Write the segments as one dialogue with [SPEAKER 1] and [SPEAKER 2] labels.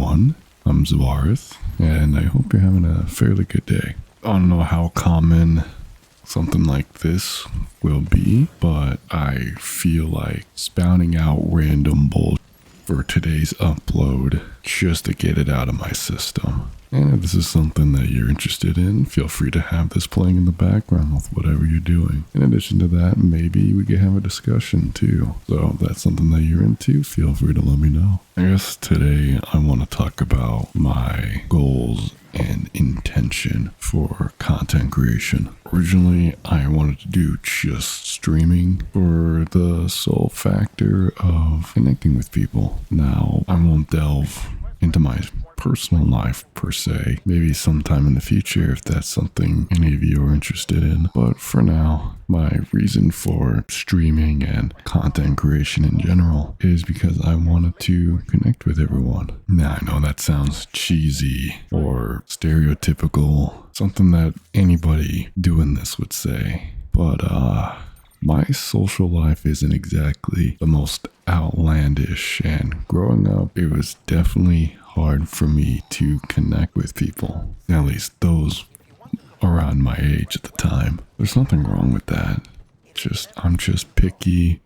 [SPEAKER 1] everyone. I'm Zavareth, and I hope you're having a fairly good day. I don't know how common something like this will be, but I feel like spouting out random bullshit for today's upload just to get it out of my system. And if this is something that you're interested in, feel free to have this playing in the background with whatever you're doing. In addition to that, maybe we could have a discussion too. So if that's something that you're into, feel free to let me know. I guess today I want to talk about my goals and intention for content creation. Originally, I wanted to do just streaming for the sole factor of connecting with people. Now, I won't delve into my personal life per se, maybe sometime in the future if that's something any of you are interested in. But for now, my reason for streaming and content creation in general is because I wanted to connect with everyone. Now, I know that sounds cheesy or stereotypical, something that anybody doing this would say, but my social life isn't exactly the most outlandish, and growing up, it was definitely hard for me to connect with people, at least those around my age at the time. There's nothing wrong with that. I'm just picky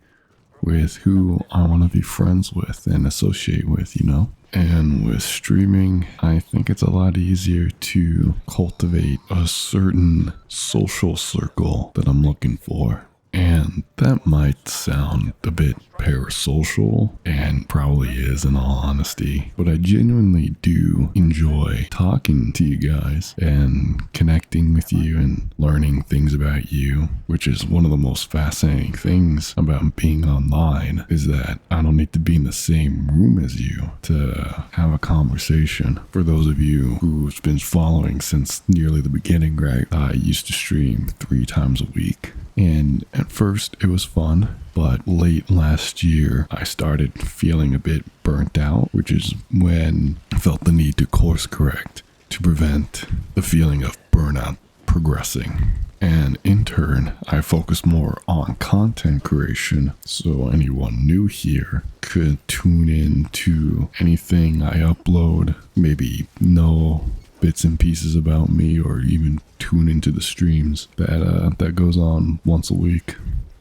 [SPEAKER 1] with who I want to be friends with and associate with, you know? And with streaming, I think it's a lot easier to cultivate a certain social circle that I'm looking for. And that might sound a bit parasocial, and probably is in all honesty, but I genuinely do enjoy talking to you guys and connecting with you and learning things about you, which is one of the most fascinating things about being online, is that I don't need to be in the same room as you to have a conversation. For those of you who've been following since nearly the beginning, right, I used to stream 3 times a week. And at first it was fun, but late last year I started feeling a bit burnt out, which is when I felt the need to course correct to prevent the feeling of burnout progressing. And in turn, I focused more on content creation, so anyone new here could tune in to anything I upload, maybe know bits and pieces about me, or even tune into the streams that goes on once a week.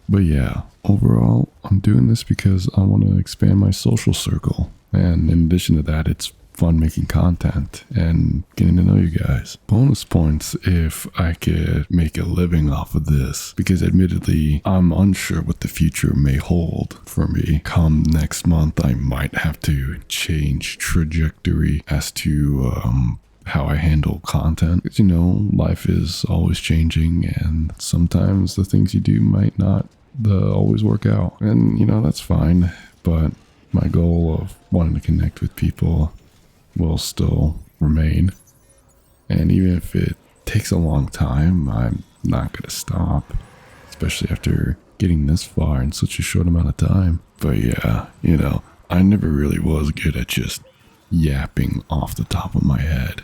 [SPEAKER 1] But yeah, overall, I'm doing this because I want to expand my social circle. And in addition to that, it's fun making content and getting to know you guys. Bonus points if I could make a living off of this, because admittedly, I'm unsure what the future may hold for me. Come next month, I might have to change trajectory as to how I handle content. Because, you know, life is always changing, and sometimes the things you do might not always work out. And, you know, that's fine. But my goal of wanting to connect with people will still remain. And even if it takes a long time, I'm not going to stop, especially after getting this far in such a short amount of time. But yeah, you know, I never really was good at just yapping off the top of my head.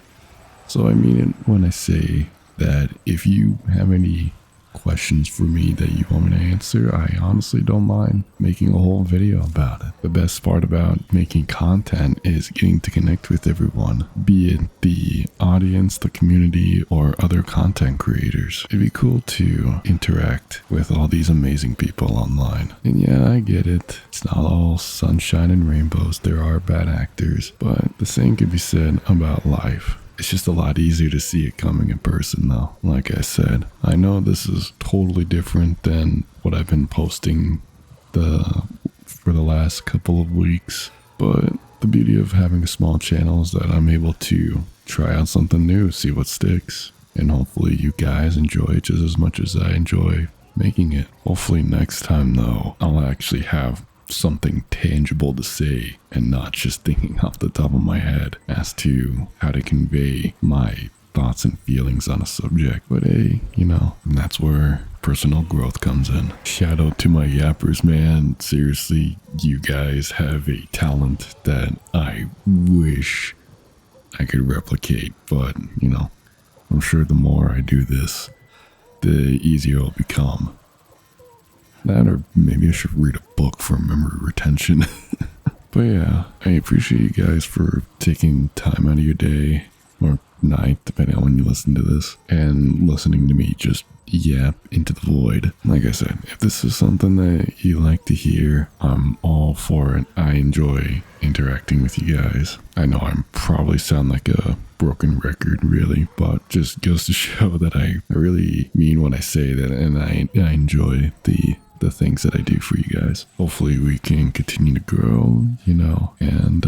[SPEAKER 1] So I mean it when I say that if you have any questions for me that you want me to answer, I honestly don't mind making a whole video about it. The best part about making content is getting to connect with everyone, be it the audience, the community, or other content creators. It'd be cool to interact with all these amazing people online. And yeah, I get it. It's not all sunshine and rainbows. There are bad actors, but the same could be said about life. It's just a lot easier to see it coming in person though. Like I said, I know this is totally different than what I've been posting for the last couple of weeks, but the beauty of having a small channel is that I'm able to try out something new, see what sticks, and hopefully you guys enjoy it just as much as I enjoy making it. Hopefully next time though, I'll actually have something tangible to say and not just thinking off the top of my head as to how to convey my thoughts and feelings on a subject. But hey, you know, and that's where personal growth comes in. Shout out to my yappers, man. Seriously, you guys have a talent that I wish I could replicate, but you know, I'm sure the more I do this, the easier it'll become. That, or maybe I should read a book for memory retention. But yeah, I appreciate you guys for taking time out of your day or night, depending on when you listen to this, and listening to me just yap into the void. Like I said, if this is something that you like to hear, I'm all for it. I enjoy interacting with you guys. I know I probably sound like a broken record, really, but just goes to show that I really mean what I say, that, and I enjoy the things that I do for you guys. Hopefully we can continue to grow, and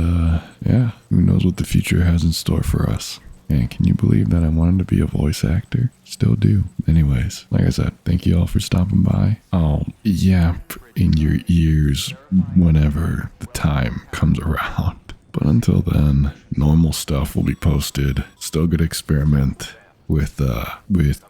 [SPEAKER 1] yeah, who knows what the future has in store for us. And can you believe that I wanted to be a voice actor? Still do. Anyways, like I said, thank you all for stopping by. I'll yap in your ears whenever the time comes around. But until then, normal stuff will be posted. Still gonna experiment with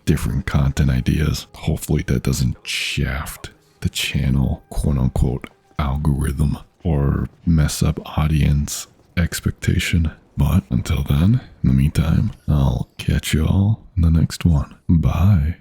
[SPEAKER 1] different content ideas. Hopefully that doesn't shaft the channel, quote unquote, algorithm or mess up audience expectation. But until then, in the meantime, I'll catch you all in the next one. Bye.